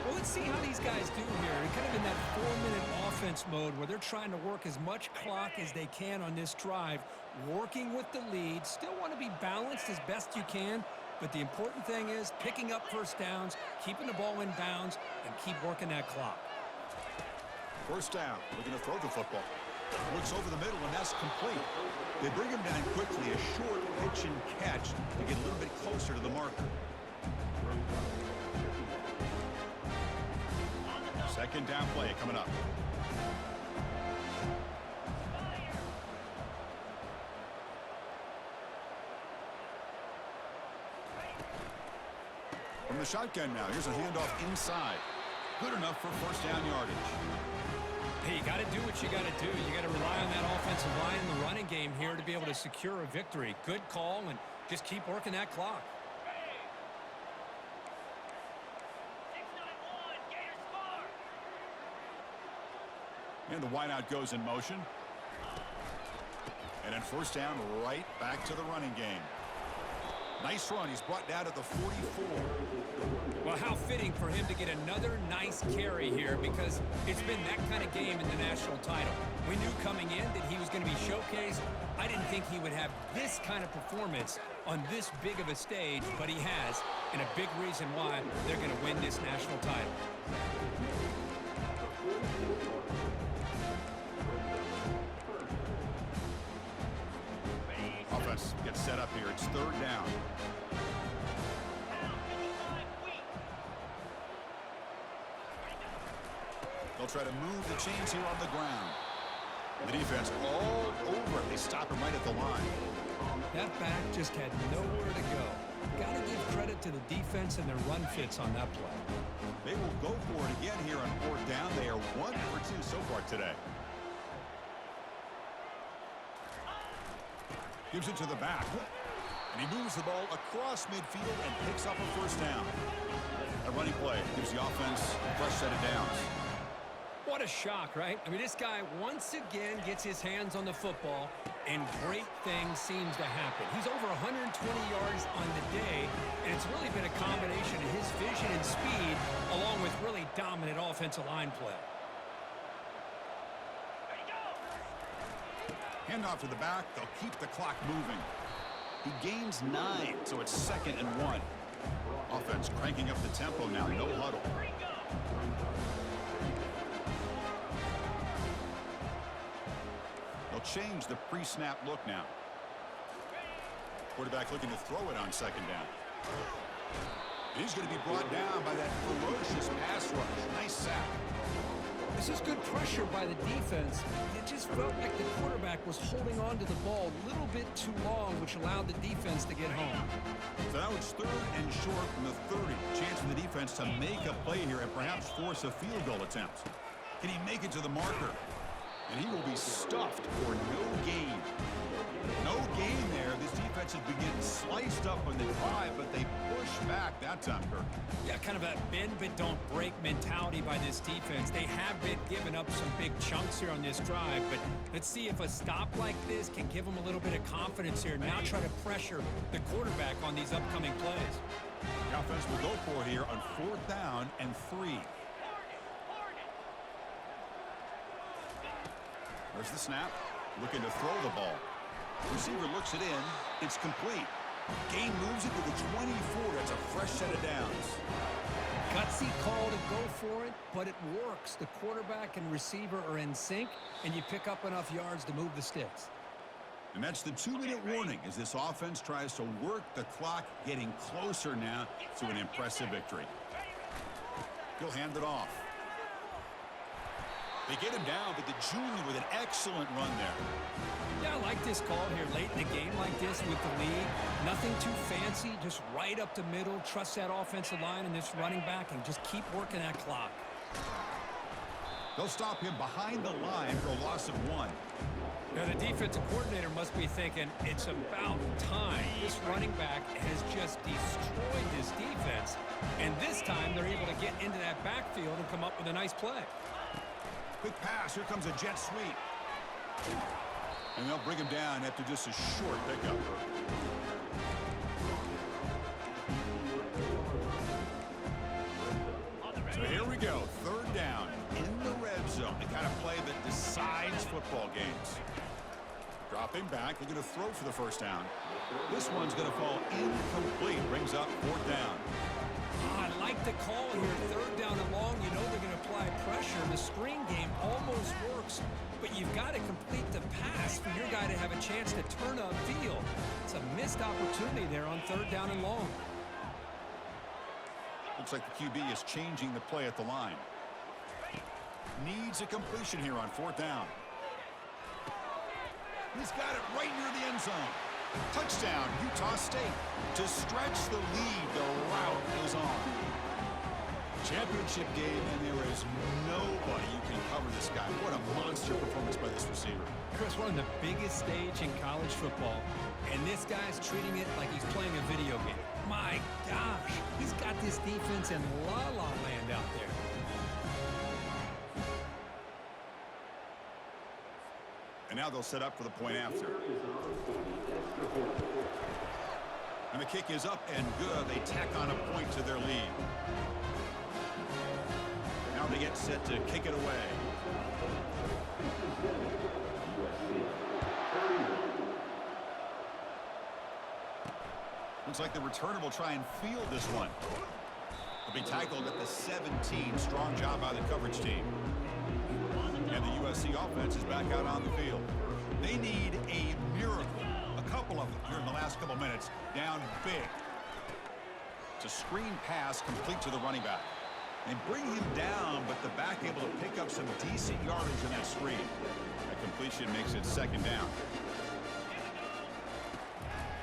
Well, let's see how these guys do here. They're kind of in that 4-minute offense mode where they're trying to work as much clock as they can on this drive, working with the lead. Still want to be balanced as best you can, but the important thing is picking up first downs, keeping the ball in bounds, and keep working that clock. First down, looking to throw the football. Looks over the middle, and that's complete. They bring him down quickly, a short pitch and catch to get a little bit closer to the marker. Second down play coming up. From the shotgun now, here's a handoff inside. Good enough for first down yardage. Hey, you got to do what you got to do. You got to rely on that offensive line in the running game here to be able to secure a victory. Good call, and just keep working that clock. 6-9-1, Gators score. And the wideout goes in motion. And then first down, right back to the running game. Nice run. He's brought down at the 44. Well, how fitting for him to get another nice carry here, because it's been that kind of game in the national title. We knew coming in that he was going to be showcased. I didn't think he would have this kind of performance on this big of a stage, but he has, and a big reason why they're going to win this national title. Offense gets set up here. It's third down. They'll try to move the chains here on the ground. The defense all over it. They stop him right at the line. That back just had nowhere to go. Got to give credit to the defense and their run fits on that play. They will go for it again here on fourth down. They are 1 for 2 so far today. Gives it to the back. And he moves the ball across midfield and picks up a first down. A running play gives the offense a fresh set of downs. What a shock, right? I mean, this guy once again gets his hands on the football, and great things seems to happen. He's over 120 yards on the day, and it's really been a combination of his vision and speed, along with really dominant offensive line play. Handoff to the back. They'll keep the clock moving. He gains 9, so it's 2nd and 1. Offense cranking up the tempo now. No huddle. They'll change the pre-snap look now. Quarterback looking to throw it on second down. And he's going to be brought down by that ferocious pass rush. Nice sack. This is good pressure by the defense. It just felt like the quarterback was holding on to the ball a little bit too long, which allowed the defense to get home. So now it's 3rd and short from the 30. Chance for the defense to make a play here and perhaps force a field goal attempt. Can he make it to the marker? And he will be stuffed for no gain. No gain there. This defense has been getting sliced up on the drive, but they push back that time, Kirk. Yeah, kind of a bend but don't break mentality by this defense. They have been giving up some big chunks here on this drive, but let's see if a stop like this can give them a little bit of confidence here. Now try to pressure the quarterback on these upcoming plays. The offense will go for it here on 4th down and 3. There's the snap. Looking to throw the ball. Receiver looks it in. It's complete. Gain moves it to the 24. That's a fresh set of downs. Gutsy call to go for it, but it works. The quarterback and receiver are in sync, and you pick up enough yards to move the sticks. And that's the 2-minute warning as this offense tries to work the clock, getting closer now to an impressive victory. He'll hand it off. They get him down, but the junior with an excellent run there. Yeah, I like this call here late in the game like this with the lead. Nothing too fancy, just right up the middle. Trust that offensive line and this running back and just keep working that clock. They'll stop him behind the line for a loss of 1. Now, the defensive coordinator must be thinking, it's about time. This running back has just destroyed this defense. And this time, they're able to get into that backfield and come up with a nice play. Quick pass. Here comes a jet sweep. And they'll bring him down after just a short pickup. football games. Dropping back, looking to throw for the first down. This one's going to fall incomplete. Brings up 4th down. I like the call here. 3rd down and long. You know they're going to apply pressure. The screen game almost works, but you've got to complete the pass for your guy to have a chance to turn upfield. It's a missed opportunity there on 3rd down and long. Looks like the QB is changing the play at the line. Needs a completion here on 4th down. He's got it right near the end zone. Touchdown, Utah State. To stretch the lead, the route is on. Championship game, and there is nobody you can cover this guy. What a monster performance by this receiver. Chris, we're on the biggest stage in college football, and this guy's treating it like he's playing a video game. My gosh, he's got this defense in la-la land out there. And now they'll set up for the point after. And the kick is up and good. They tack on a point to their lead. Now they get set to kick it away. Looks like the returner will try and field this one. He'll be tackled at the 17. Strong job by the coverage team. And the USC offense is back out on the field. They need a miracle. A couple of them here in the last couple minutes. Down big. It's a screen pass complete to the running back. They bring him down, but the back able to pick up some decent yardage in that screen. That completion makes it 2nd down.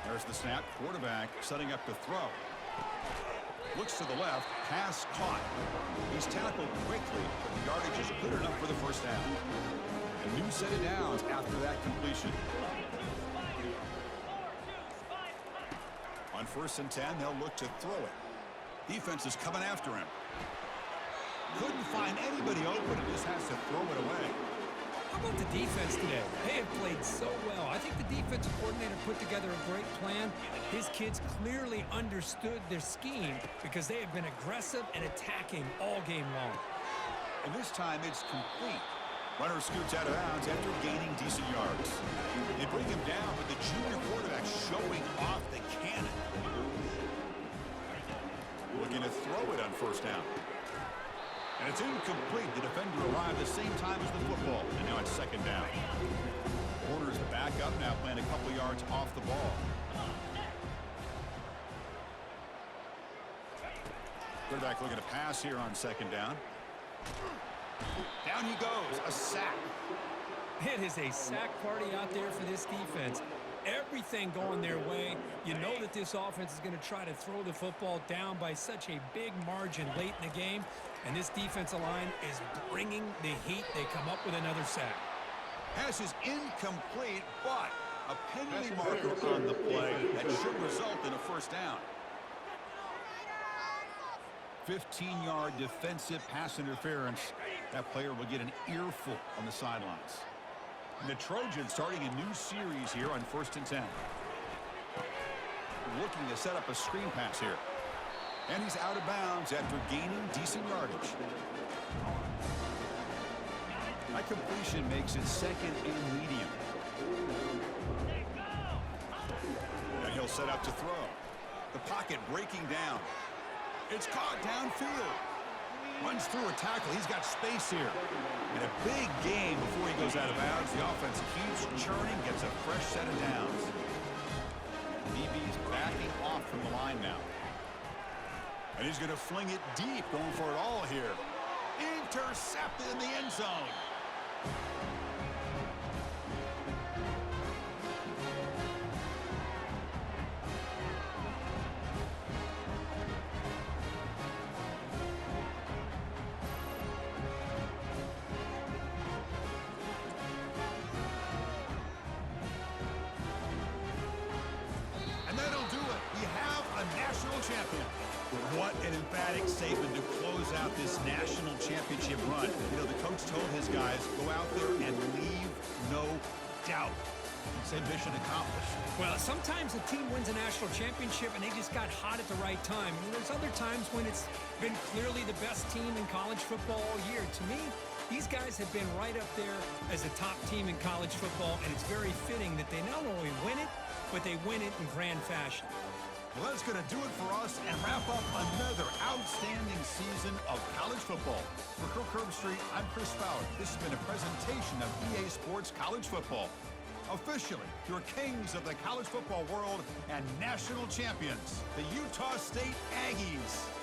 There's the snap. Quarterback setting up to throw. Looks to the left. Pass caught. He's tackled quickly, but the yardage is good enough for the first down. A new set of downs after that completion. On 1st and 10, they'll look to throw it. Defense is coming after him. Couldn't find anybody open and just has to throw it away. How about the defense today? They have played so well. I think the defensive coordinator put together a great plan. His kids clearly understood their scheme because they have been aggressive and attacking all game long. And this time it's complete. Runner scoots out of bounds after gaining decent yards. They bring him down, but the junior quarterback showing off the cannon. Looking to throw it on 1st down. And it's incomplete. The defender arrived the same time as the football. And now it's 2nd down. Corner's back up now, playing a couple yards off the ball. Quarterback looking to pass here on 2nd down. Down he goes. A sack. It is a sack party out there for this defense. Everything going their way. You know that this offense is going to try to throw the football down by such a big margin late in the game. And this defensive line is bringing the heat. They come up with another sack. Pass is incomplete, but a penalty marker on the play that should result in a 1st down. 15-yard defensive pass interference. That player will get an earful on the sidelines. And the Trojans starting a new series here on 1st and 10. Looking to set up a screen pass here. And he's out of bounds after gaining decent yardage. That completion makes it 2nd and medium. And he'll set up to throw. The pocket breaking down. It's caught downfield. Runs through a tackle. He's got space here. And a big game before he goes out of bounds. The offense keeps churning, gets a fresh set of downs. DB's backing off from the line now. And he's going to fling it deep, going for it all here. Intercepted in the end zone. Champion. What an emphatic statement to close out this national championship run. You know, the coach told his guys, go out there and leave no doubt. Same mission accomplished. Well, sometimes a team wins a national championship and they just got hot at the right time. And there's other times when it's been clearly the best team in college football all year. To me, These guys have been right up there as a top team in college football, and it's very fitting that they not only win it, but they win it in grand fashion. Well, that's going to do it for us and wrap up another outstanding season of college football. For Kirk Herbstreit, I'm Chris Fowler. This has been a presentation of EA Sports College Football. Officially, your kings of the college football world and national champions, the Utah State Aggies.